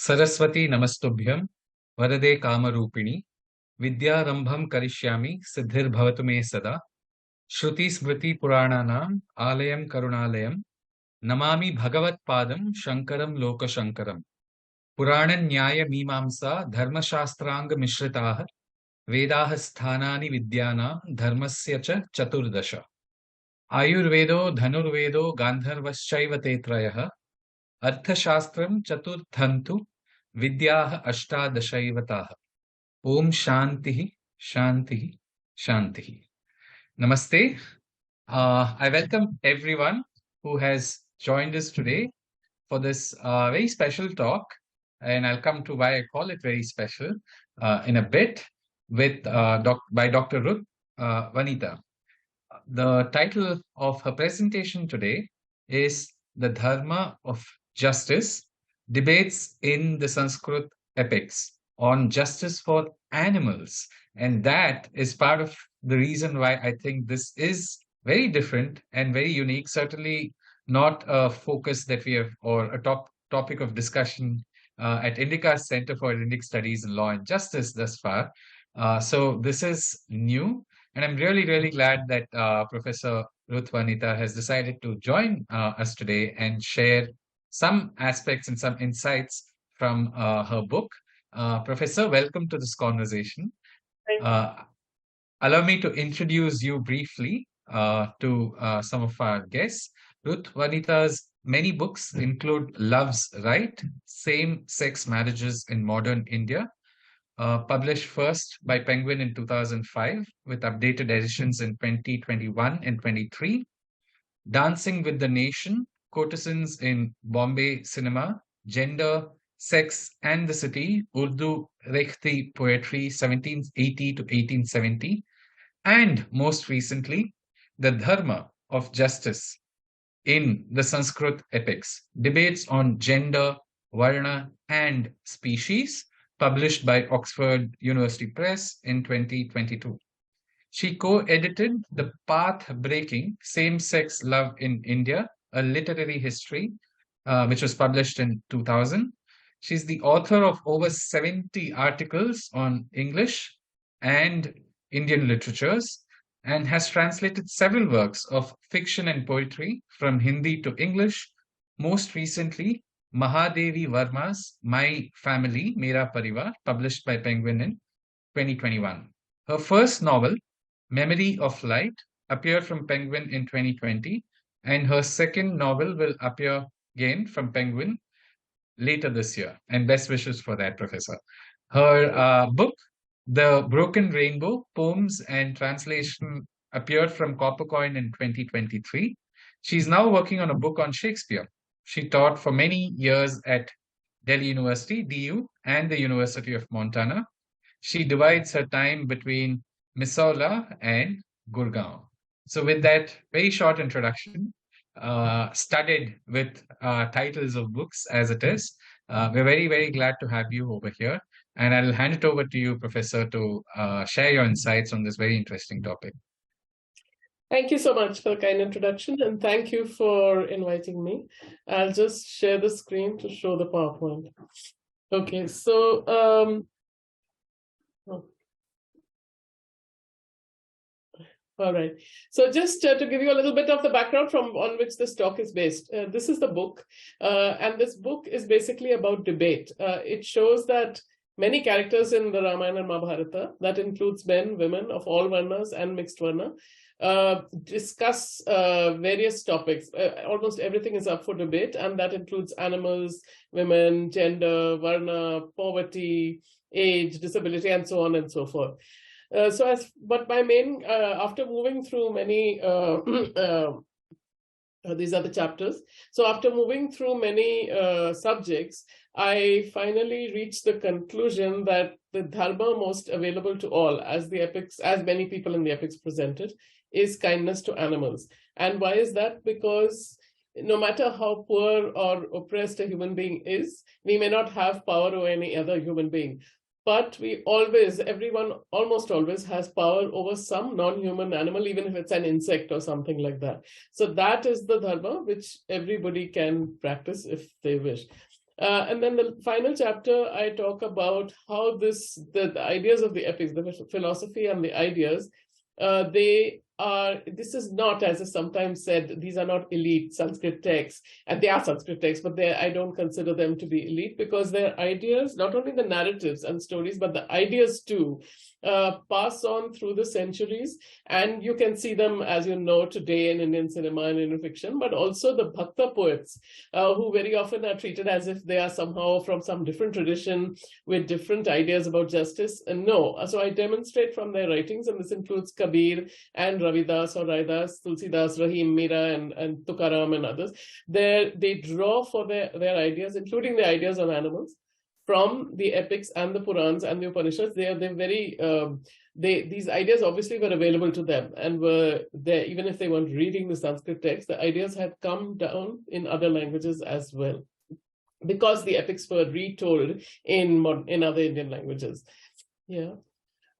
सरस्वती नमस्तुभ्यं वरदे कामरूपिणि विद्यारम्भं करिष्यामि सिद्धिर्भवतु मे सदा श्रुतिस्मृतिपुराणानाम् आलयं करुणालयं नमामि भगवत्पादं शङ्करं लोकशङ्करम् पुराणन्यायमीमांसा धर्मशास्त्राङ्गमिश्रिताः वेदाः स्थानानि विद्यानां धर्मस्य च चतुर्दश आयुर्वेदो धनुर्वेदो गान्धर्वश्चैव ते त्रयः अर्थशास्त्रं चतुर्थन्तु विद्याः अष्टादशैव ताः ओम शांति शांति शांति. Namaste. I welcome everyone who has joined us today for this very special talk, and I'll come to why I call it very special in a bit with by Dr. Ruth Vanita. The title of her presentation today is The Dharma of Justice, Debates in the Sanskrit Epics on Justice for Animals. And that is part of the reason why I think this is very different and very unique, certainly not a focus that we have or a topic of discussion at INDICA Center for Indic Studies in Law and Justice thus far. So this is new. And I'm really, really glad that Professor Ruth Vanita has decided to join us today and share some aspects and some insights from her book. Professor, welcome to this conversation. Allow me to introduce you briefly to some of our guests. Ruth Vanita's many books include Love's Right, Same-Sex Marriages in Modern India, published first by Penguin in 2005 with updated editions in 2021 and 23. Dancing with the Nation, Courtesans in Bombay Cinema, Gender, Sex and the City, Urdu Rekhti Poetry 1780 to 1870, and most recently, The Dharma of Justice in the Sanskrit Epics, Debates on Gender, Varna and Species, published by Oxford University Press in 2022. She co-edited The Path-Breaking Same-Sex Love in India, a Literary History, which was published in 2000. She's the author of over 70 articles on English and Indian literatures and has translated several works of fiction and poetry from Hindi to English, most recently Mahadevi Verma's My Family, Mera Parivar, published by Penguin in 2021. Her first novel, Memory of Light, appeared from Penguin in 2020, and her second novel will appear again from Penguin later this year. And best wishes for that, Professor. Her book, The Broken Rainbow, Poems and Translation, appeared from Coppercoin in 2023. She's now working on a book on Shakespeare. She taught for many years at Delhi University, DU, and the University of Montana. She divides her time between Missoula and Gurgaon. So with that very short introduction, studied with titles of books as it is, we're very, very glad to have you over here. And I'll hand it over to you, Professor, to share your insights on this very interesting topic. Thank you so much for the kind introduction, and thank you for inviting me. I'll just share the screen to show the PowerPoint. Okay, so all right. So just to give you a little bit of the background from on which this talk is based. This is the book, and this book is basically about debate. It shows that many characters in the Ramayana and Mahabharata, that includes men, women of all varnas and mixed varna, discuss various topics. Almost everything is up for debate, and that includes animals, women, gender, varna, poverty, age, disability, and so on and so forth. But my main, after moving through many, these are the chapters. So after moving through many subjects, I finally reached the conclusion that the dharma most available to all, as the epics, as many people in the epics presented, is kindness to animals. And why is that? Because no matter how poor or oppressed a human being is, we may not have power over any other human being. But we always, everyone almost always has power over some non-human animal, even if it's an insect or something like that. So that is the dharma which everybody can practice if they wish. And then the final chapter, I talk about how the ideas of the epics, the philosophy and the ideas, this is not, as is sometimes said, these are not elite Sanskrit texts, and they are Sanskrit texts, but I don't consider them to be elite because their ideas, not only the narratives and stories, but the ideas too, pass on through the centuries. And you can see them, as you know, today in Indian cinema and Indian fiction, but also the Bhakta poets, who very often are treated as if they are somehow from some different tradition with different ideas about justice. And no, so I demonstrate from their writings, and this includes Kabir and Ravidas or Raidas, Tulsidas, Rahim, Mira, and Tukaram and others. They draw for their ideas, including the ideas of animals, from the epics and the Purans and the Upanishads. These ideas obviously were available to them and were there, even if they weren't reading the Sanskrit text, the ideas had come down in other languages as well, because the epics were retold in other Indian languages. Yeah.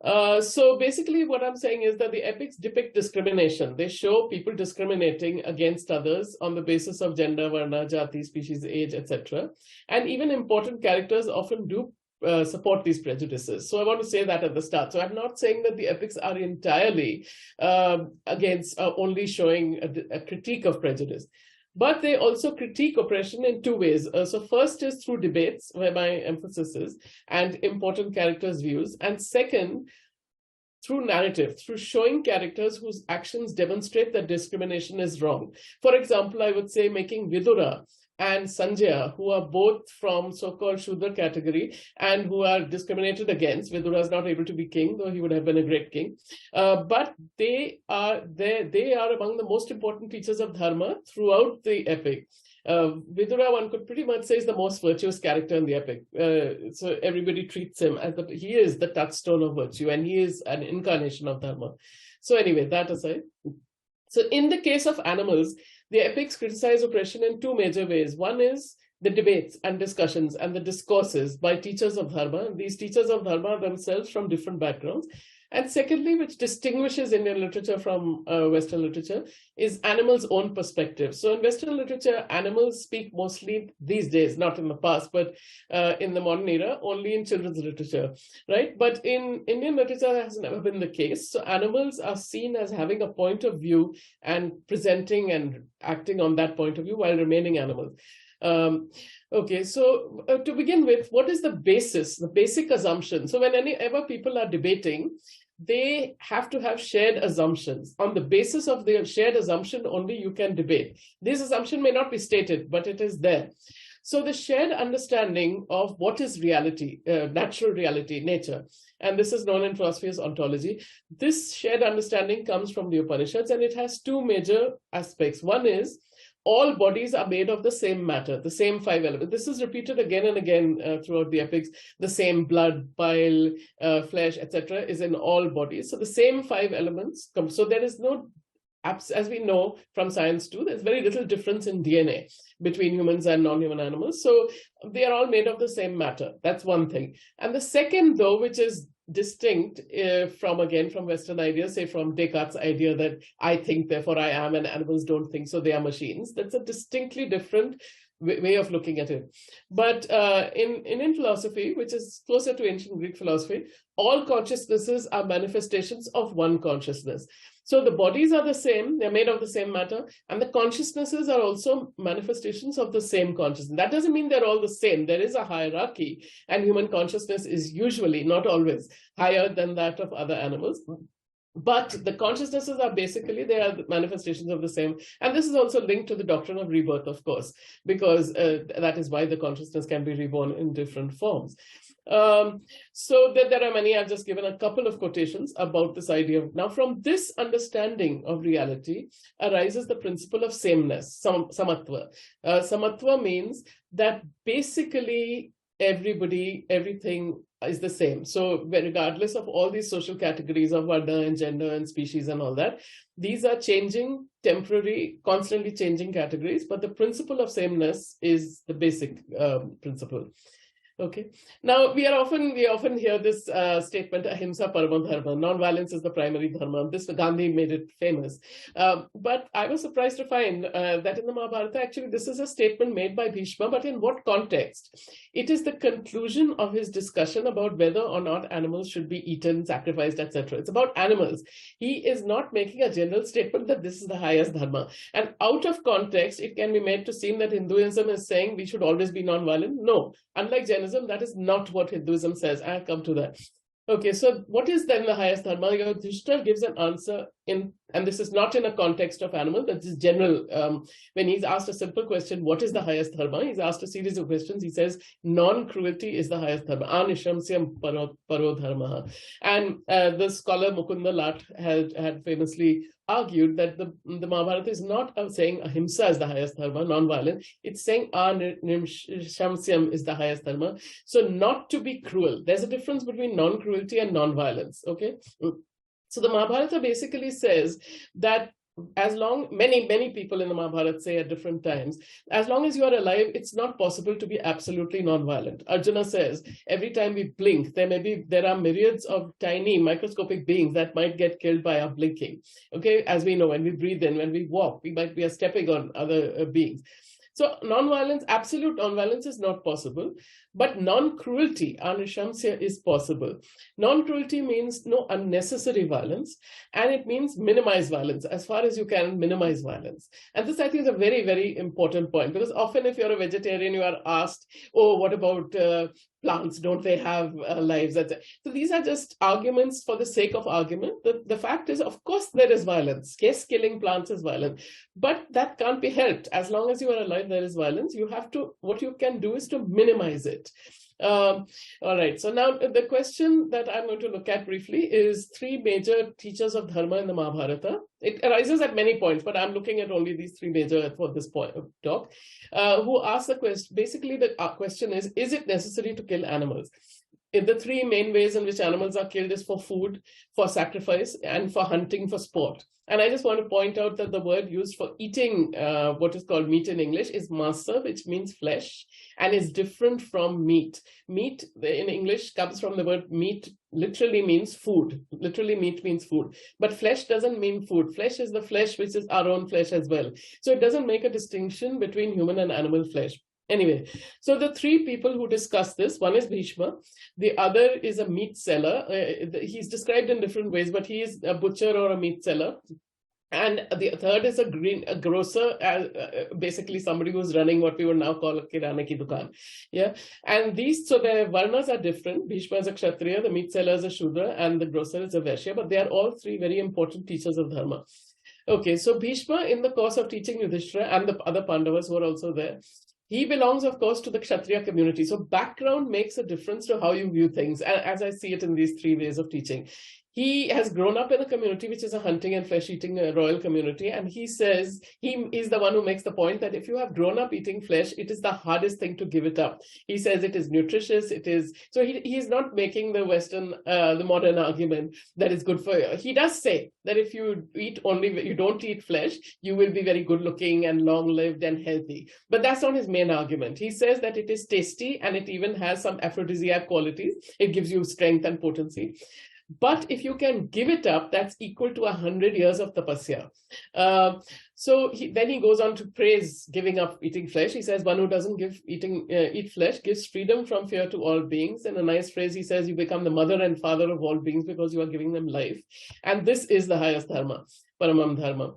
So basically what I'm saying is that the epics depict discrimination. They show people discriminating against others on the basis of gender, varna, jati, species, age, etc. And even important characters often do support these prejudices. So I want to say that at the start. So I'm not saying that the epics are entirely against only showing a critique of prejudice. But they also critique oppression in two ways. So first is through debates, where my emphasis is, and important characters' views. And second, through narrative, through showing characters whose actions demonstrate that discrimination is wrong. For example, I would say making Vidura and Sanjaya, who are both from so-called Shudra category and who are discriminated against. Vidura is not able to be king, though he would have been a great king. But they are among the most important teachers of Dharma throughout the epic. Vidura, one could pretty much say, is the most virtuous character in the epic. So everybody treats him as he is the touchstone of virtue, and he is an incarnation of Dharma. So anyway, that aside. So in the case of animals, the epics criticize oppression in two major ways. One is the debates and discussions and the discourses by teachers of Dharma. These teachers of Dharma are themselves from different backgrounds. And secondly, which distinguishes Indian literature from Western literature, is animals' own perspective. So in Western literature, animals speak mostly these days, not in the past, but in the modern era, only in children's literature, right? But in Indian literature, that has never been the case. So animals are seen as having a point of view and presenting and acting on that point of view while remaining animals. Okay, so to begin with, what is the basis, the basic assumption? So whenever people are debating, they have to have shared assumptions. On the basis of their shared assumption, only you can debate. This assumption may not be stated, but it is there. So the shared understanding of what is reality, natural reality, nature, and this is known in philosophy as ontology. This shared understanding comes from the Upanishads, and it has two major aspects. One is all bodies are made of the same matter, the same five elements. This is repeated again and again throughout the epics. The same blood, bile, flesh, etc. is in all bodies. So the same five elements come. So there is no, as we know from science too, there's very little difference in DNA between humans and non-human animals. So they are all made of the same matter. That's one thing. And the second, though, which is distinct from Western ideas, say from Descartes' idea that I think, therefore I am, and animals don't think, so they are machines. That's a distinctly different way of looking at it. But in Indian philosophy, which is closer to ancient Greek philosophy, all consciousnesses are manifestations of one consciousness. So the bodies are the same, they're made of the same matter, and the consciousnesses are also manifestations of the same consciousness. That doesn't mean they're all the same. There is a hierarchy, and human consciousness is usually, not always, higher than that of other animals. But the consciousnesses are basically, they are manifestations of the same. And this is also linked to the doctrine of rebirth, of course, because that is why the consciousness can be reborn in different forms. So there are many. I've just given a couple of quotations about this idea. Now, from this understanding of reality arises the principle of sameness, samatva. Samatva means that basically everything is the same. So regardless of all these social categories of varna and gender and species and all that, these are changing, temporary, constantly changing categories, but the principle of sameness is the basic principle. Okay. Now we often hear this statement, ahimsa paramo dharma, non-violence is the primary dharma. This Gandhi made it famous. But I was surprised to find that in the Mahabharata, actually, this is a statement made by Bhishma, but in what context? It is the conclusion of his discussion about whether or not animals should be eaten, sacrificed, etc. It's about animals. He is not making a general statement that this is the highest dharma. And out of context, it can be made to seem that Hinduism is saying we should always be non-violent. No, unlike Jainism, that is not what Hinduism says. I'll come to that. Okay, so what is then the highest dharma? Yudhishthira gives an answer in, and this is not in a context of animal, but this is general. When he's asked a simple question, what is the highest dharma? He's asked a series of questions. He says, non-cruelty is the highest dharma. Anishamsyam paro dharma. And the scholar Mukunda Lat had famously argued that the Mahabharata is not saying ahimsa is the highest dharma, non-violent. It's saying anishamsyam is the highest dharma. So not to be cruel. There's a difference between non-cruelty and non-violence. Okay. So the Mahabharata basically says that as long, many people in the Mahabharata say at different times, as long as you are alive, it's not possible to be absolutely non-violent. Arjuna says, every time we blink, there are myriads of tiny microscopic beings that might get killed by our blinking. Okay, as we know, when we breathe in, when we walk, we are stepping on other beings. So non-violence, absolute non-violence is not possible, but non-cruelty, anishamsya, is possible. Non-cruelty means no unnecessary violence, and it means minimize violence. As far as you can, minimize violence. And this, I think, is a very, very important point, because often if you're a vegetarian, you are asked, oh, what about plants? Don't they have lives? So these are just arguments for the sake of argument. The fact is, of course, there is violence. Yes, killing plants is violent, but that can't be helped. As long as you are alive, there is violence. You have to, what you can do is to minimize it. All right. So now the question that I'm going to look at briefly is three major teachers of Dharma in the Mahabharata. It arises at many points, but I'm looking at only these three major for this point of talk, who ask the question. Basically, the question is it necessary to kill animals? The three main ways in which animals are killed is for food, for sacrifice, and for hunting for sport. And I just want to point out that the word used for eating what is called meat in English is masa, which means flesh, and is different from meat. Meat in English comes from the word meat, literally means food. Literally meat means food. But flesh doesn't mean food. Flesh is the flesh, which is our own flesh as well. So it doesn't make a distinction between human and animal flesh. Anyway, so the three people who discuss this, one is Bhishma, the other is a meat seller. He's described in different ways, but he is a butcher or a meat seller. And the third is a grocer, basically somebody who's running what we would now call a kirana ki dukan. Yeah. And these, so their varnas are different. Bhishma is a kshatriya, the meat seller is a shudra, and the grocer is a vaishya, but they are all three very important teachers of dharma. Okay, so Bhishma, in the course of teaching Yudhishthira and the other Pandavas who are also there, he belongs, of course, to the Kshatriya community. So background makes a difference to how you view things, as I see it in these three ways of teaching. He has grown up in a community which is a hunting and flesh-eating royal community. And he says, he is the one who makes the point that if you have grown up eating flesh, it is the hardest thing to give it up. He says it is nutritious, it is... So he is not making the Western, the modern argument that is good for you. He does say that if you you don't eat flesh, you will be very good looking and long-lived and healthy. But that's not his main argument. He says that it is tasty and it even has some aphrodisiac qualities. It gives you strength and potency. But if you can give it up, that's equal to 100 years of tapasya. So then he goes on to praise giving up eating flesh. He says, one who doesn't eat flesh gives freedom from fear to all beings. In a nice phrase, he says, you become the mother and father of all beings because you are giving them life. And this is the highest dharma, paramam dharma.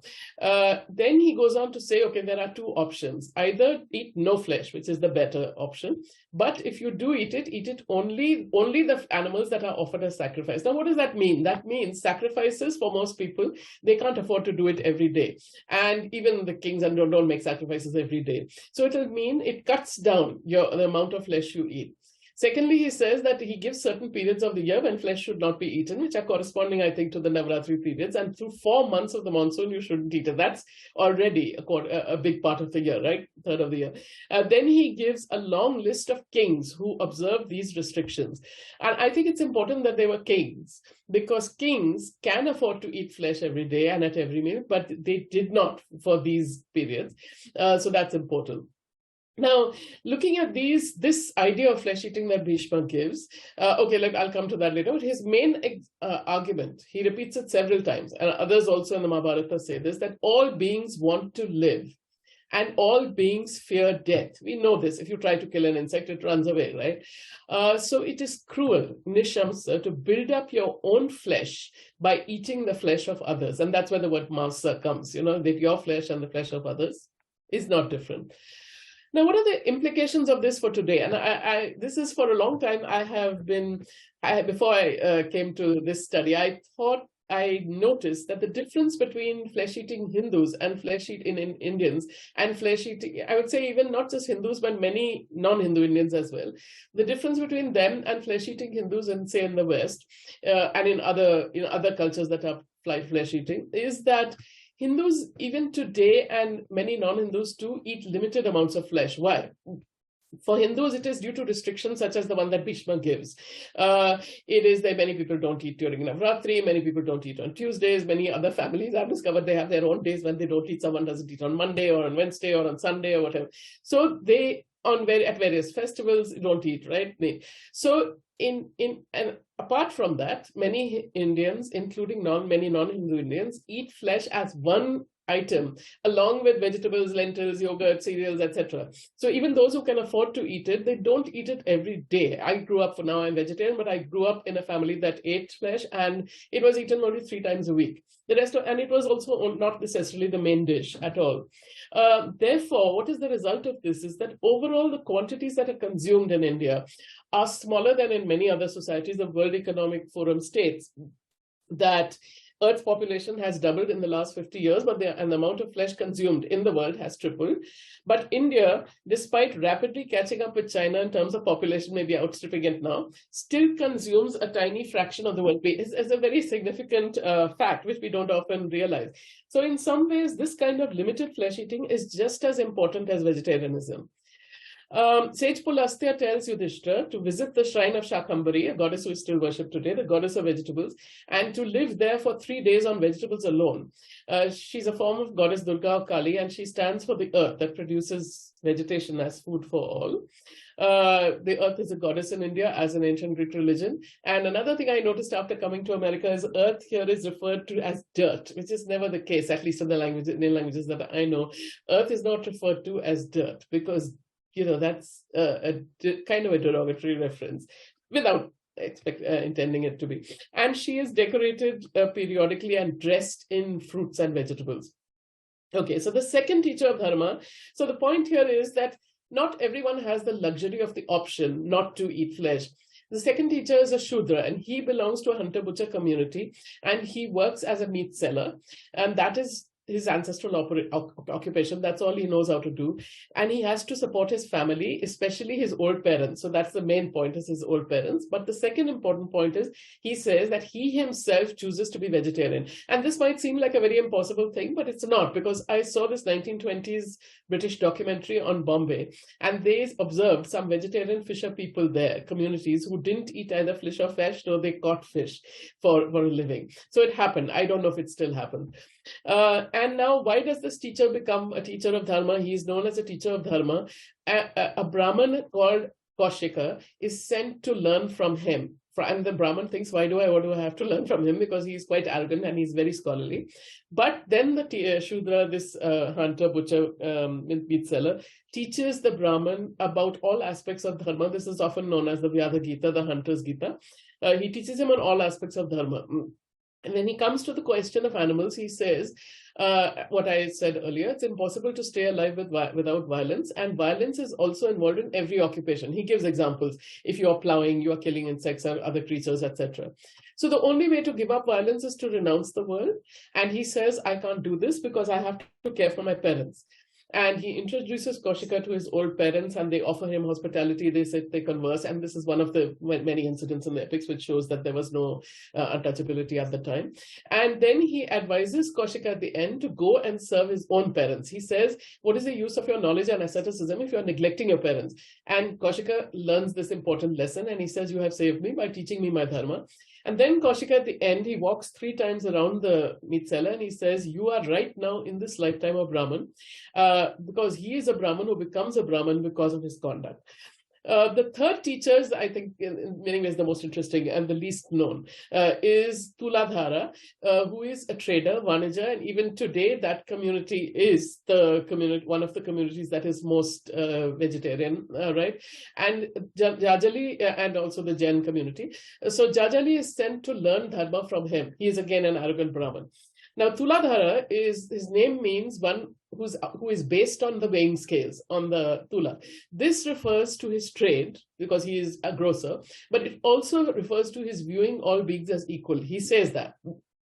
Then he goes on to say, okay, there are two options. Either eat no flesh, which is the better option. But if you do eat it only the animals that are offered as sacrifice. Now, what does that mean? That means sacrifices for most people, they can't afford to do it every day. And even the kings don't make sacrifices every day. So it'll mean it cuts down the amount of flesh you eat. Secondly, he says that he gives certain periods of the year when flesh should not be eaten, which are corresponding, I think, to the Navratri periods. And through 4 months of the monsoon, you shouldn't eat it. That's already a big part of the year, right? Third of the year. Then he gives a long list of kings who observe these restrictions. And I think it's important that they were kings, because kings can afford to eat flesh every day and at every meal, but they did not for these periods. So that's important. Now, looking at this idea of flesh eating that Bhishma gives, I'll come to that later. But his main argument, he repeats it several times, and others also in the Mahabharata say this, that all beings want to live and all beings fear death. We know this. If you try to kill an insect, it runs away, right? So it is cruel, nishamsa, to build up your own flesh by eating the flesh of others. And that's where the word masa comes, that your flesh and the flesh of others is not different. Now, what are the implications of this for today? And this is for a long time. Before I came to this study, I noticed that the difference between flesh-eating Hindus and flesh-eating Indians and flesh-eating, I would say even not just Hindus, but many non-Hindu Indians as well, the difference between them and flesh-eating Hindus in, say, in the West and in other cultures that are flesh-eating is that Hindus, even today, and many non-Hindus too, eat limited amounts of flesh. Why? For Hindus, it is due to restrictions such as the one that Bhishma gives. It is that many people don't eat during Navratri, many people don't eat on Tuesdays, many other families I've discovered they have their own days when they don't eat. Someone doesn't eat on Monday or on Wednesday or on Sunday or whatever. So they, at various festivals, don't eat, right? So and apart from that, many Indians, including many non-Hindu Indians, eat flesh as one item, along with vegetables, lentils, yogurt, cereals, etc. So even those who can afford to eat it, they don't eat it every day. I grew up, for now I'm vegetarian, but I grew up in a family that ate flesh, and it was eaten only 3 times a week. And it was also not necessarily the main dish at all. Therefore, what is the result of this is that overall the quantities that are consumed in India are smaller than in many other societies. The World Economic Forum states that Earth's population has doubled in the last 50 years, but the amount of flesh consumed in the world has tripled. But India, despite rapidly catching up with China in terms of population, maybe outstripping it now, still consumes a tiny fraction of the world. It's a very significant fact, which we don't often realize. So in some ways, this kind of limited flesh eating is just as important as vegetarianism. Sage Pulastya tells Yudhishthira to visit the shrine of Shakambari, a goddess who is still worshipped today, the goddess of vegetables, and to live there for 3 days on vegetables alone. She's a form of goddess Durga or Kali, and she stands for the earth that produces vegetation as food for all. The earth is a goddess in India as an ancient Greek religion. And another thing I noticed after coming to America is earth here is referred to as dirt, which is never the case, at least in the Indian languages that I know. Earth is not referred to as dirt because that's a kind of a derogatory reference without intending it to be. And she is decorated periodically and dressed in fruits and vegetables. Okay, so the second teacher of Dharma. So the point here is that not everyone has the luxury of the option not to eat flesh. The second teacher is a Shudra, and he belongs to a hunter-butcher community, and he works as a meat seller, and that is his ancestral occupation. That's all he knows how to do. And he has to support his family, especially his old parents. So that's the main point, is his old parents. But the second important point is he says that he himself chooses to be vegetarian. And this might seem like a very impossible thing, but it's not, because I saw this 1920s British documentary on Bombay, and they observed some vegetarian fisher people there, communities who didn't eat either fish or fish, though they caught fish for a living. So it happened. I don't know if it still happened. And now, why does this teacher become a teacher of Dharma? He is known as a teacher of Dharma. A Brahmin called Kaushika is sent to learn from him. And the Brahmin thinks, why do I have to learn from him? Because he's quite arrogant and he's very scholarly. But then the Shudra, this hunter, butcher, meat seller, teaches the Brahmin about all aspects of Dharma. This is often known as the Vyadha Gita, the hunter's Gita. He teaches him on all aspects of Dharma. And when he comes to the question of animals, he says, what I said earlier, it's impossible to stay alive without violence. And violence is also involved in every occupation. He gives examples. If you're plowing, you are killing insects or other creatures, etc. So the only way to give up violence is to renounce the world. And he says, I can't do this because I have to care for my parents. And he introduces Kaushika to his old parents, and they offer him hospitality. They sit, they converse, and this is one of the many incidents in the epics which shows that there was no untouchability at the time. And then he advises Kaushika at the end to go and serve his own parents. He says, what is the use of your knowledge and asceticism if you're neglecting your parents? And Kaushika learns this important lesson, and he says, you have saved me by teaching me my dharma. And then Kaushika at the end, he walks 3 times around the meat cellar and he says, you are right now in this lifetime of Brahman, because he is a Brahman who becomes a Brahman because of his conduct. The third teacher, I think, in many ways the most interesting and the least known, is Tuladhara, who is a trader, Vanija, and even today that community is the community, one of the communities that is most vegetarian, right? And Jajali, and also the Jain community. So Jajali is sent to learn Dharma from him. He is again an arrogant Brahmin. Now, Tuladhara his name means one who is based on the weighing scales, on the Tula. This refers to his trade, because he is a grocer, but it also refers to his viewing all beings as equal. He says that,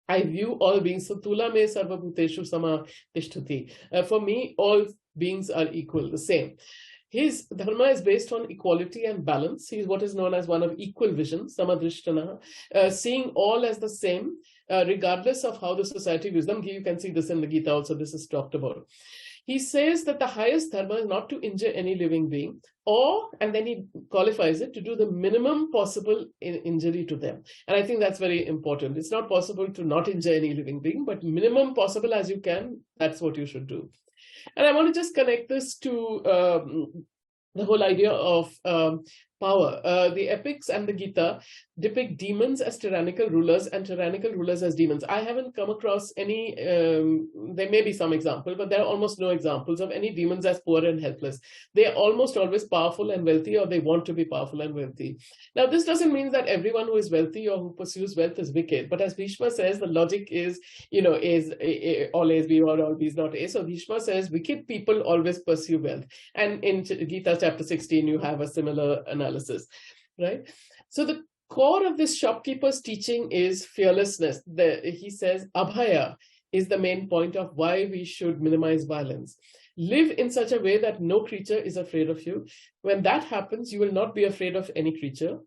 I view all beings, so Tula me sarva bhuteshu sama tishtati. For me, all beings are equal, the same. His dharma is based on equality and balance. He is what is known as one of equal vision, samadrishtana, seeing all as the same, regardless of how the society views them. You can see this in the Gita also, this is talked about. He says that the highest dharma is not to injure any living being, and then he qualifies it, to do the minimum possible injury to them. And I think that's very important. It's not possible to not injure any living being, but minimum possible as you can, that's what you should do. And I want to just connect this to the whole idea of power. The epics and the Gita depict demons as tyrannical rulers and tyrannical rulers as demons. I haven't come across any, there may be some example, but there are almost no examples of any demons as poor and helpless. They are almost always powerful and wealthy, or they want to be powerful and wealthy. Now, this doesn't mean that everyone who is wealthy or who pursues wealth is wicked. But as Bhishma says, the logic is, is all A's be or all B's not A. So Bhishma says wicked people always pursue wealth. And in Gita chapter 16, you have a similar analysis, right? So the core of this shopkeeper's teaching is fearlessness. He says abhaya is the main point of why we should minimize violence. Live in such a way that no creature is afraid of you. When that happens, you will not be afraid of any creature.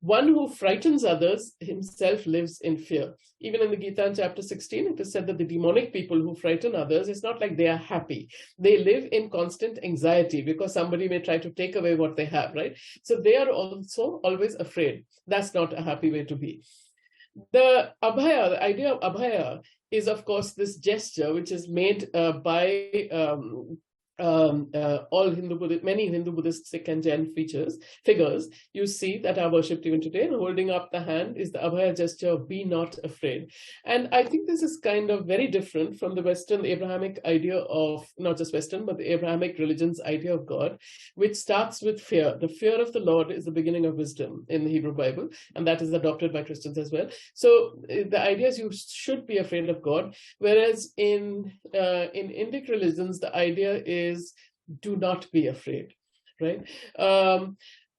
One who frightens others himself lives in fear. Even in the Gita in chapter 16, it is said that the demonic people who frighten others, it's not like they are happy. They live in constant anxiety because somebody may try to take away what they have, right? So they are also always afraid. That's not a happy way to be. The abhaya, the idea of abhaya, is of course this gesture which is made by all many Hindu, Buddhist, Sikh and Jain figures you see that are worshipped even today, and holding up the hand is the abhaya gesture of be not afraid. And I think this is kind of very different from the Western Abrahamic idea of, not just Western, but the Abrahamic religion's idea of God, which starts with fear. The fear of the Lord is the beginning of wisdom in the Hebrew Bible, and that is adopted by Christians as well. So the idea is you should be afraid of God, whereas in Indic religions, the idea is do not be afraid, right?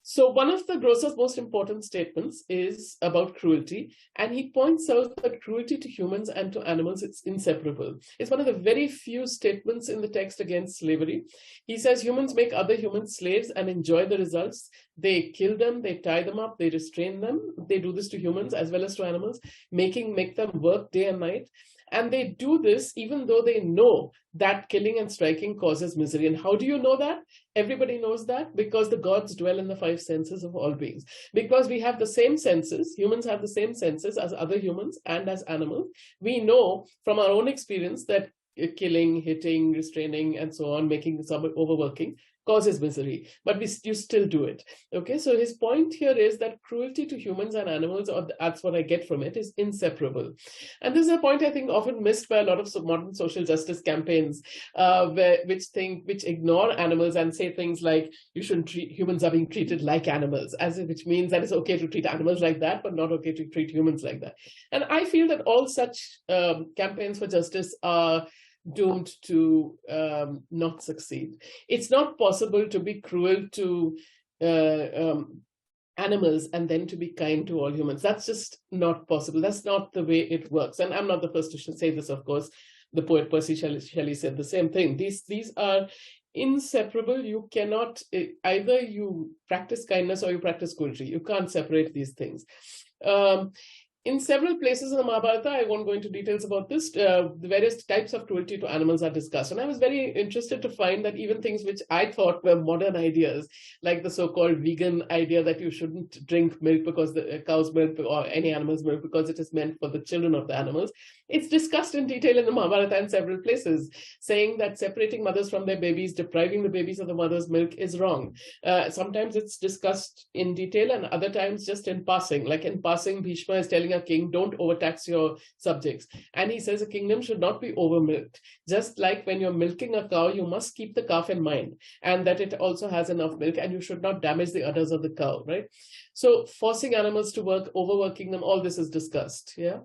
So one of the grocer's most important statements is about cruelty, and he points out that cruelty to humans and to animals is inseparable. It's one of the very few statements in the text against slavery. He says humans make other humans slaves and enjoy the results. They kill them, they tie them up, they restrain them. They do this to humans as well as to animals, make them work day and night. And they do this even though they know that killing and striking causes misery. And how do you know that? Everybody knows that because the gods dwell in the 5 senses of all beings. Because we have the same senses, humans have the same senses as other humans and as animals. We know from our own experience that killing, hitting, restraining, and so on, making some overworking causes misery, but you still do it. Okay, so his point here is that cruelty to humans and animals, or that's what I get from it, is inseparable. And this is a point I think often missed by a lot of modern social justice campaigns, which ignore animals and say things like you shouldn't treat humans are being treated like animals, which means that it's okay to treat animals like that, but not okay to treat humans like that. And I feel that all such campaigns for justice are doomed to not succeed. It's not possible to be cruel to animals and then to be kind to all humans. That's just not possible. That's not the way it works. And I'm not the first to say this, of course. The poet Percy Shelley said the same thing. These are inseparable. You cannot, either you practice kindness or you practice cruelty. You can't separate these things. In several places in the Mahabharata, I won't go into details about this, the various types of cruelty to animals are discussed. And I was very interested to find that even things which I thought were modern ideas, like the so-called vegan idea that you shouldn't drink milk because the cow's milk or any animal's milk because it is meant for the children of the animals, it's discussed in detail in the Mahabharata in several places, saying that separating mothers from their babies, depriving the babies of the mother's milk is wrong. Sometimes it's discussed in detail and other times just in passing. Like in passing, Bhishma is telling a king, don't overtax your subjects. And he says a kingdom should not be overmilked. Just like when you're milking a cow, you must keep the calf in mind and that it also has enough milk and you should not damage the udders of the cow, right? So forcing animals to work, overworking them, all this is discussed, yeah?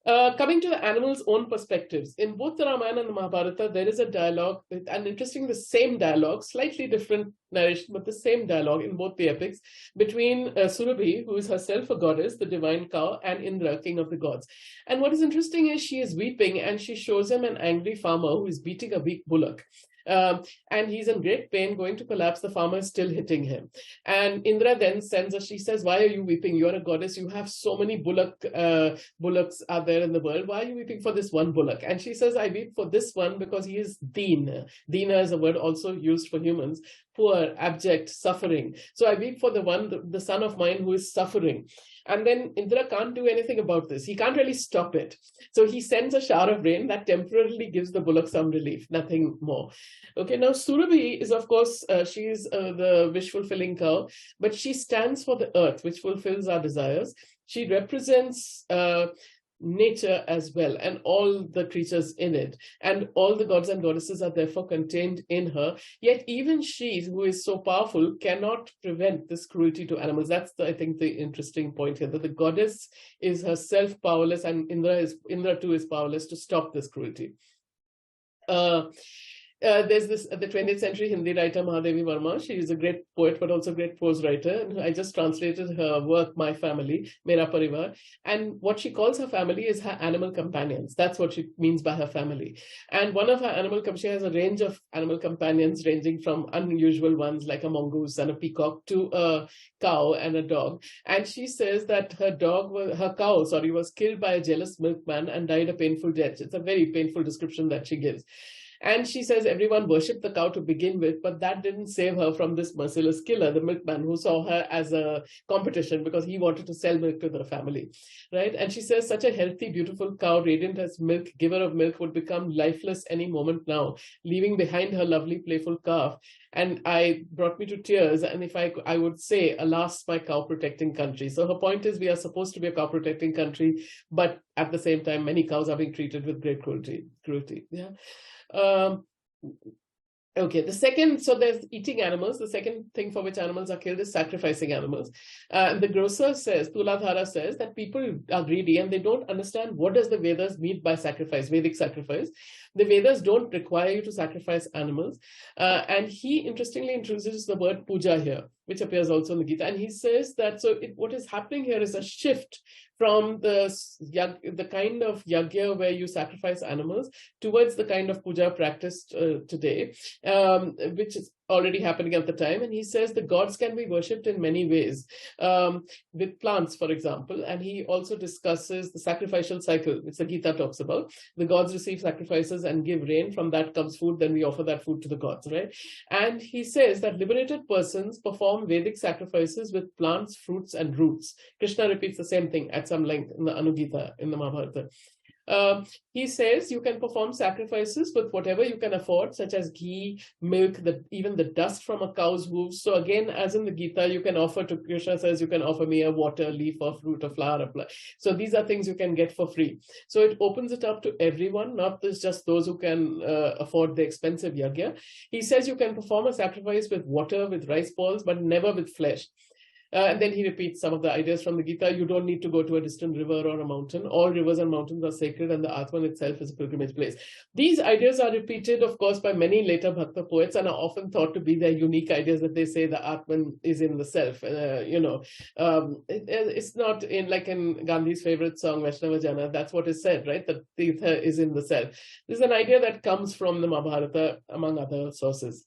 Coming to the animals' own perspectives, in both the Ramayana and the Mahabharata, there is a dialogue, and interesting, the same dialogue, slightly different narration, but the same dialogue in both the epics between Surabhi, who is herself a goddess, the divine cow, and Indra, king of the gods. And what is interesting is she is weeping and she shows him an angry farmer who is beating a weak bullock. And he's in great pain, going to collapse. The farmer is still hitting him. And Indra then sends her, she says, why are you weeping? You're a goddess. You have so many bullocks out there in the world. Why are you weeping for this one bullock? And she says, I weep for this one because he is Deen. Deena is a word also used for humans. Poor, abject, suffering. So I weep for the one, the son of mine who is suffering. And then Indra can't do anything about this. He can't really stop it. So he sends a shower of rain that temporarily gives the bullock some relief, nothing more. Okay, now Surabhi is, of course, she's the wish-fulfilling cow, but she stands for the earth, which fulfills our desires. She represents nature as well and all the creatures in it, and all the gods and goddesses are therefore contained in her. Yet even she, who is so powerful, cannot prevent this cruelty to animals. That's I think the interesting point here, that the goddess is herself powerless and Indra too is powerless to stop this cruelty. There's this, the 20th century Hindi writer Mahadevi Verma. She is a great poet, but also a great prose writer. And I just translated her work, My Family, Mera Parivar. And what she calls her family is her animal companions. That's what she means by her family. And one of her she has a range of animal companions ranging from unusual ones like a mongoose and a peacock to a cow and a dog. And she says that her cow was killed by a jealous milkman and died a painful death. It's a very painful description that she gives. And she says everyone worshipped the cow to begin with, but that didn't save her from this merciless killer, the milkman, who saw her as a competition because he wanted to sell milk to the family, right? And she says such a healthy, beautiful cow, radiant as milk, giver of milk, would become lifeless any moment now, leaving behind her lovely, playful calf. And I brought me to tears. And if I would say, alas, my cow protecting country. So her point is we are supposed to be a cow protecting country, but at the same time, many cows are being treated with great cruelty. Yeah. Okay, so there's eating animals. The second thing for which animals are killed is sacrificing animals. The grocer says, Tuladhara says, that people are greedy and they don't understand what does the Vedas mean by sacrifice, Vedic sacrifice. The Vedas don't require you to sacrifice animals. And he interestingly introduces the word puja here, which appears also in the Gita. And he says that what is happening here is a shift from the kind of yagya where you sacrifice animals towards the kind of puja practiced today, which is already happening at the time. And he says the gods can be worshipped in many ways, with plants, for example. And he also discusses the sacrificial cycle, which the Gita talks about. The gods receive sacrifices and give rain. From that comes food. Then we offer that food to the gods, right? And he says that liberated persons perform Vedic sacrifices with plants, fruits, and roots. Krishna repeats the same thing at some length in the Anugita, in the Mahabharata. He says you can perform sacrifices with whatever you can afford, such as ghee, milk, even the dust from a cow's hooves. So again, as in the Gita, you can offer to, Krishna says, you can offer me a water, leaf, or fruit, or flower. So these are things you can get for free. So it opens it up to everyone, not just those who can afford the expensive yagya. He says you can perform a sacrifice with water, with rice balls, but never with flesh. And then he repeats some of the ideas from the Gita. You don't need to go to a distant river or a mountain. All rivers and mountains are sacred, and the Atman itself is a pilgrimage place. These ideas are repeated, of course, by many later Bhakta poets and are often thought to be their unique ideas, that they say the Atman is in the self. It's not like in Gandhi's favorite song, Vaishnava Jana. That's what is said, right? That Tirtha is in the self. This is an idea that comes from the Mahabharata, among other sources.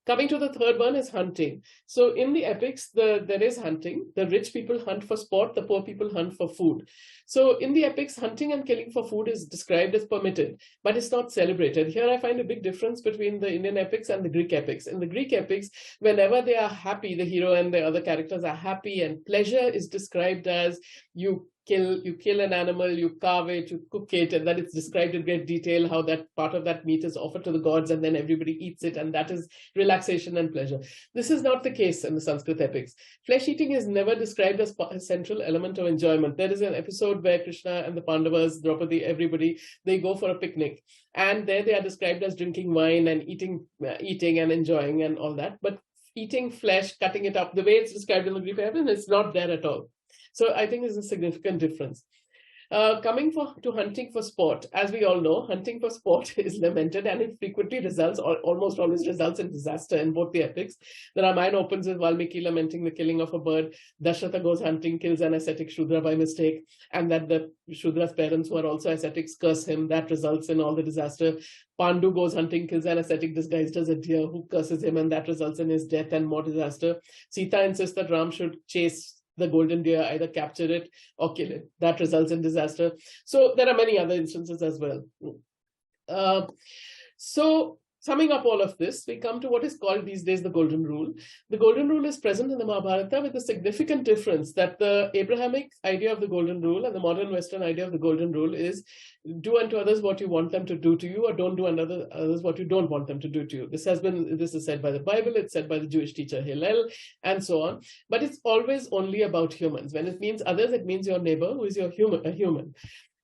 Coming to the third one is hunting. So in the epics, there is hunting. The rich people hunt for sport, the poor people hunt for food. So in the epics, hunting and killing for food is described as permitted, but it's not celebrated. Here I find a big difference between the Indian epics and the Greek epics. In the Greek epics, whenever they are happy, the hero and the other characters are happy, and pleasure is described as you kill an animal, you carve it, you cook it, and then it's described in great detail how that part of that meat is offered to the gods, and then everybody eats it, and that is relaxation and pleasure. This is not the case in the Sanskrit epics. Flesh eating is never described as a central element of enjoyment. There is an episode where Krishna and the Pandavas, Draupadi, everybody, they go for a picnic, and there they are described as drinking wine and eating and enjoying and all that. But eating flesh, cutting it up, the way it's described in the Greek epics, it's not there at all. So I think there's a significant difference. Coming to hunting for sport, as we all know, hunting for sport is lamented, and it frequently results, or almost always results, in disaster in both the epics. The Ramayana opens with Valmiki lamenting the killing of a bird. Dasharatha goes hunting, kills an ascetic Shudra by mistake, and that the Shudra's parents, who are also ascetics, curse him. That results in all the disaster. Pandu goes hunting, kills an ascetic disguised as a deer who curses him, and that results in his death and more disaster. Sita insists that Ram should chase the golden deer, either capture it or kill it. That results in disaster. So there are many other instances as well. So summing up all of this, we come to what is called these days the Golden Rule. The Golden Rule is present in the Mahabharata with a significant difference, that the Abrahamic idea of the Golden Rule and the modern Western idea of the Golden Rule is do unto others what you want them to do to you, or don't do unto others what you don't want them to do to you. This is said by the Bible, it's said by the Jewish teacher Hillel, and so on. But it's always only about humans. When it means others, it means your neighbor, who is a human.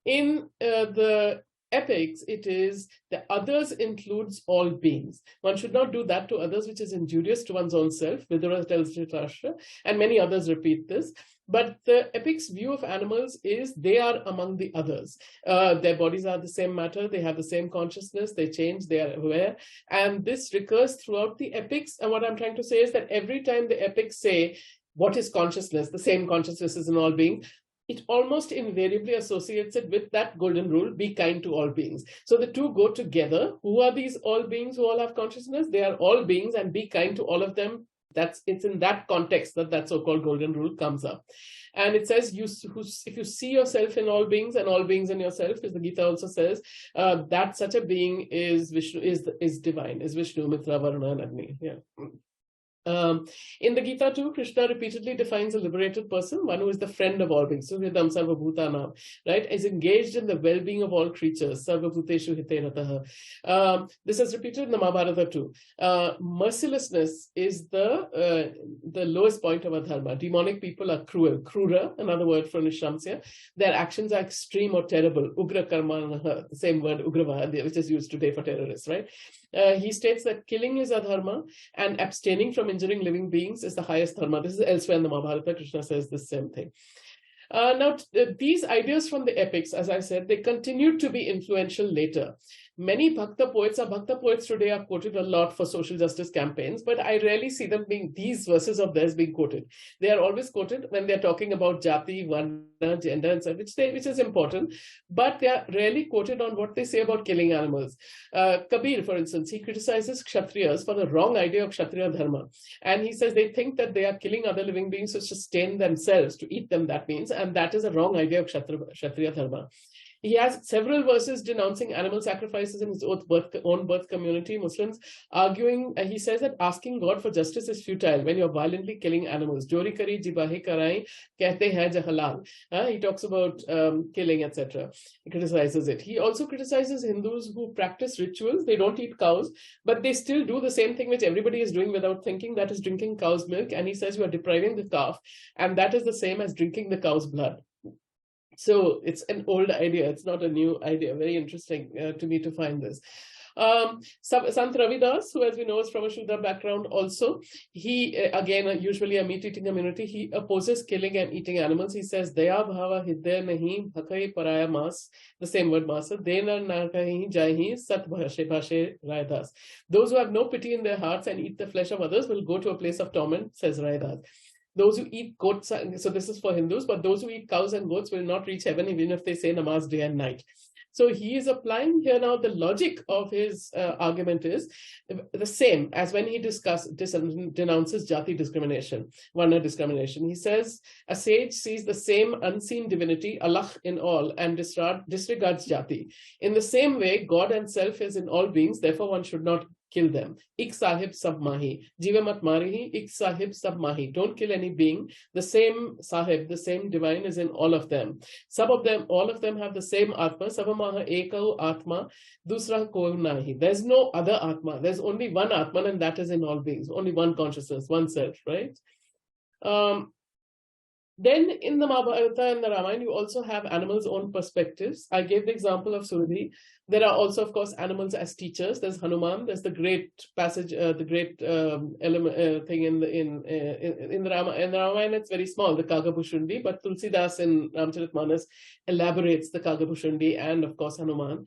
In the epics, it is the others includes all beings. One should not do that to others which is injurious to one's own self. Vidura tells Dhritarashtra, and many others repeat this. But the epic's view of animals is they are among the others. Their bodies are the same matter, they have the same consciousness, they change, they are aware. And this recurs throughout the epics. And what I'm trying to say is that every time the epics say, what is consciousness? The same consciousness is in all beings. It almost invariably associates it with that golden rule, be kind to all beings. So the two go together. Who are these all beings who all have consciousness? They are all beings, and be kind to all of them. It's in that context that so-called golden rule comes up. And it says, if you see yourself in all beings and all beings in yourself, as the Gita also says, that such a being is Vishnu, is divine, is Vishnu, Mitra, Varuna, and Agni. Yeah. In the Gita too, Krishna repeatedly defines a liberated person, one who is the friend of all beings, Suhridam Sarvabhutanam, right, is engaged in the well-being of all creatures, Sarvabhuteshu Hite Ratah. This is repeated in the Mahabharata too. Mercilessness is the lowest point of a dharma. Demonic people are cruel. Krura, another word for Nishamsya. Their actions are extreme or terrible. Ugra Karma, the same word, Ugrava, which is used today for terrorists, right? He states that killing is a dharma, and abstaining from injuring living beings is the highest dharma. This is elsewhere in the Mahabharata. Krishna says the same thing. Now, these ideas from the epics, as I said, they continued to be influential later. Many Bhakta poets today are quoted a lot for social justice campaigns, but I rarely see them these verses of theirs being quoted. They are always quoted when they're talking about jati, varna, gender, and so on, which is important, but they are rarely quoted on what they say about killing animals. Kabir, for instance, he criticizes Kshatriyas for the wrong idea of Kshatriya dharma. And he says they think that they are killing other living beings to sustain themselves, to eat them, that means, and that is a wrong idea of Kshatriya dharma. He has several verses denouncing animal sacrifices in his own birth community, Muslims, arguing, he says that asking God for justice is futile when you're violently killing animals. Jori kari jibahe karai kehte hai ja halal. He talks about killing, etc. He criticizes it. He also criticizes Hindus who practice rituals. They don't eat cows, but they still do the same thing which everybody is doing without thinking, that is drinking cow's milk. And he says you are depriving the calf, and that is the same as drinking the cow's blood. So it's an old idea. It's not a new idea. Very interesting to me to find this. Sant Ravidas, who as we know is from a Shudra background also, he, again, usually a meat-eating community, he opposes killing and eating animals. He says, Daya bhava hidde nahi bhakai paraya mas, the same word masa, dena nakahi jaihi sat bhashe Raidas. Those who have no pity in their hearts and eat the flesh of others will go to a place of torment, says Raidas. Those who eat goats, so this is for Hindus, but those who eat cows and goats will not reach heaven even if they say namaz day and night. So he is applying here now the logic of his argument is the same as when he denounces jati discrimination, varna discrimination. He says a sage sees the same unseen divinity, Allah, in all and disregards jati. In the same way, God and self is in all beings, therefore one should not kill them. Ik sahib sab mahi. Jiva mat marihi, ik sahib sab mahi. Don't kill any being. The same sahib, the same divine is in all of them. Some of them, all of them have the same atma. Sabamaha ekau atma, dusra ko nahi. There's no other atma. There's only one atman, and that is in all beings. Only one consciousness, one self, right? Then in the Mahabharata and the Ramayana, you also have animals' own perspectives. I gave the example of Suradhi. There are also, of course, animals as teachers. There's Hanuman. There's the great passage, the great element thing in the Ramayana. It's very small, the Kagabhushundi, but Tulsidas in Ramcharitmanas elaborates the Kagabhushundi and, of course, Hanuman.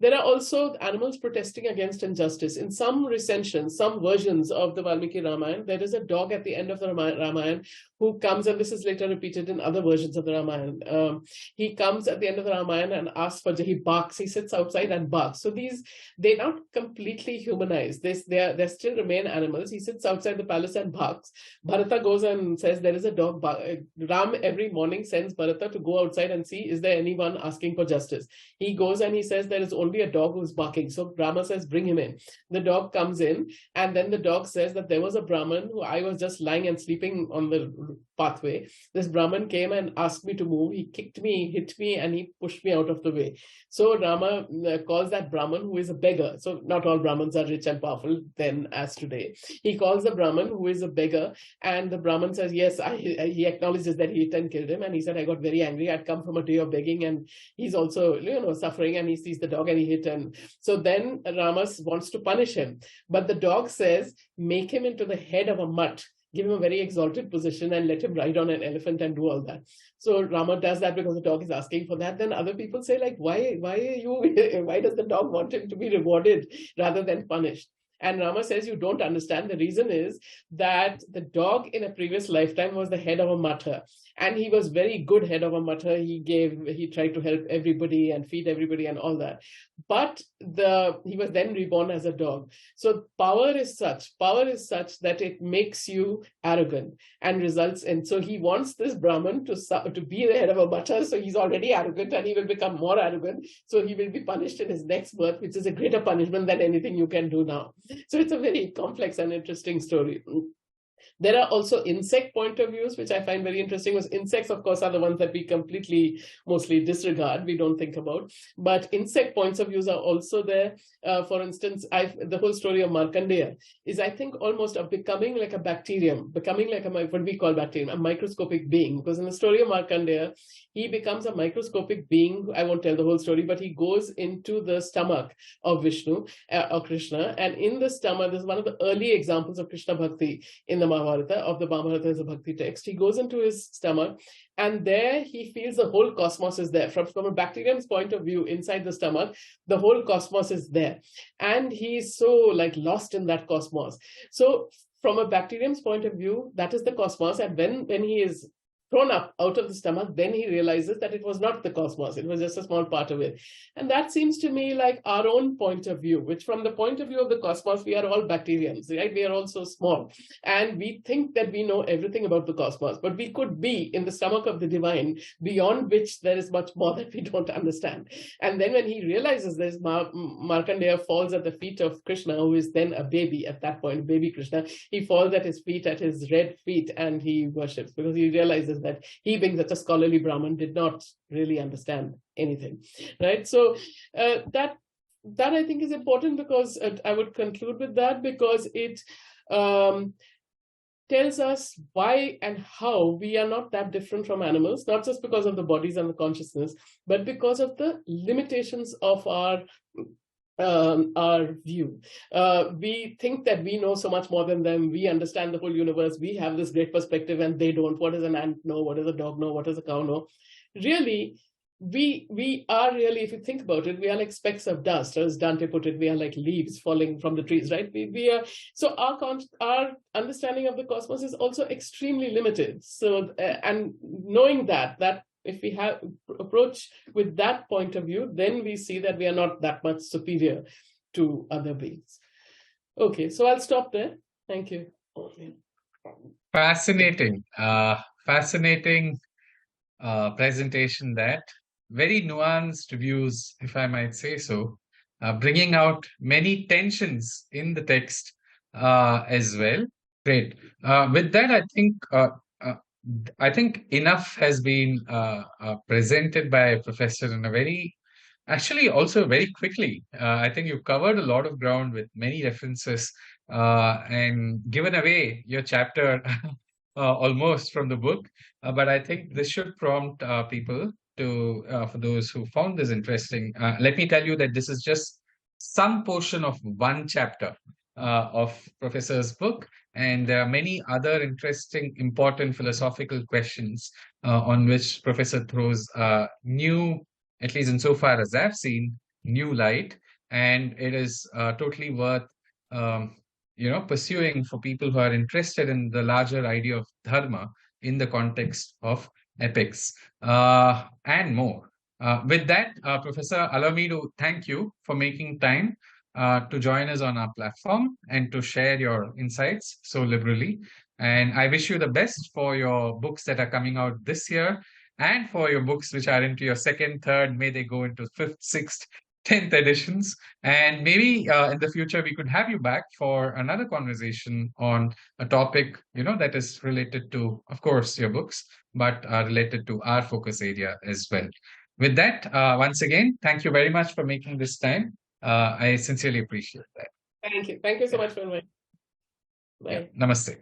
There are also animals protesting against injustice. In some recensions, some versions of the Valmiki Ramayana, there is a dog at the end of the Ramayana who comes, and this is later repeated in other versions of the Ramayana. He comes at the end of the Ramayana and asks for, he barks, he sits outside and barks. So they're not completely humanized. They still remain animals. He sits outside the palace and barks. Bharata goes and says there is a dog. Ram every morning sends Bharata to go outside and see, is there anyone asking for justice? He goes and he says there is only a dog who's barking. So Rama says, bring him in. The dog comes in, and then the dog says that there was a Brahman who I was just lying and sleeping on the pathway. This Brahman came and asked me to move. He kicked me, hit me, and he pushed me out of the way. So Rama calls that Brahman, who is a beggar. So not all Brahmins are rich and powerful then as today. He calls the Brahman, who is a beggar, and the Brahman says, yes, he acknowledges that he hit and killed him. And he said, I got very angry. I'd come from a day of begging, and he's also, suffering, and he sees the dog and he hit. And so then Rama wants to punish him. But the dog says, make him into the head of a mutt. Give him a very exalted position and let him ride on an elephant and do all that. So Rama does that because the dog is asking for that. Then other people say, like, why does the dog want him to be rewarded rather than punished? And Rama says, you don't understand. The reason is that the dog in a previous lifetime was the head of a matter. And he was very good head of a matter. He tried to help everybody and feed everybody and all that. But he was then reborn as a dog. So power is such that it makes you arrogant and results in, so he wants this Brahman to be the head of a matter. So he's already arrogant and he will become more arrogant. So he will be punished in his next birth, which is a greater punishment than anything you can do now. So it's a very complex and interesting story. There are also insect point of views, which I find very interesting. Because insects, of course, are the ones that we mostly disregard, we don't think about. But insect points of views are also there. For instance, the whole story of Markandeya is, I think, almost of becoming like a bacterium, becoming like what we call bacterium, a microscopic being. Because in the story of Markandeya, he becomes a microscopic being. I won't tell the whole story, but he goes into the stomach of Vishnu or Krishna. And in the stomach, this is one of the early examples of Krishna Bhakti in the Mahabharata, of the Mahabharata as a Bhakti text. He goes into his stomach, and there he feels the whole cosmos is there. From a bacterium's point of view, inside the stomach, the whole cosmos is there. And he's so lost in that cosmos. So from a bacterium's point of view, that is the cosmos. And when he is thrown up out of the stomach, then he realizes that it was not the cosmos, it was just a small part of it. And that seems to me like our own point of view, which from the point of view of the cosmos, we are all bacteriums, right? We are all so small. And we think that we know everything about the cosmos, but we could be in the stomach of the divine, beyond which there is much more that we don't understand. And then when he realizes this, Markandeya falls at the feet of Krishna, who is then a baby at that point, baby Krishna. He falls at his feet, at his red feet, and he worships, because he realizes that he, being such a scholarly Brahmin, did not really understand anything, right? So that I think is important, because I would conclude with that, because it tells us why and how we are not that different from animals, not just because of the bodies and the consciousness, but because of the limitations of our view. We think that we know so much more than them. We understand the whole universe. We have this great perspective, and they don't. What does an ant know? What does a dog know? What does a cow know? Really, we are really, if you think about it, we are like specks of dust, or as Dante put it, we are like leaves falling from the trees, right? We are, so our understanding of the cosmos is also extremely limited. So, and knowing that if we approach with that point of view, then we see that we are not that much superior to other beings. Okay, so I'll stop there. Thank you. Fascinating. Fascinating presentation, that very nuanced views, if I might say so, bringing out many tensions in the text as well. Great. With that, I think enough has been presented by Professor in a very, actually also very quickly. I think you've covered a lot of ground with many references and given away your chapter almost from the book. But I think this should prompt people to, for those who found this interesting, let me tell you that this is just some portion of one chapter of Professor's book. And there are many other interesting, important philosophical questions on which Professor throws new, at least insofar as I've seen, new light. And it is totally worth pursuing for people who are interested in the larger idea of dharma in the context of epics and more. With that, Professor, allow me to thank you for making time to join us on our platform and to share your insights so liberally. And I wish you the best for your books that are coming out this year and for your books which are into your second, third, may they go into fifth, sixth, 10th editions. And maybe in the future, we could have you back for another conversation on a topic, that is related to, of course, your books, but related to our focus area as well. With that, once again, thank you very much for making this time. I sincerely appreciate that. Thank you. Thank you so much for inviting me. Bye. Yeah. Namaste.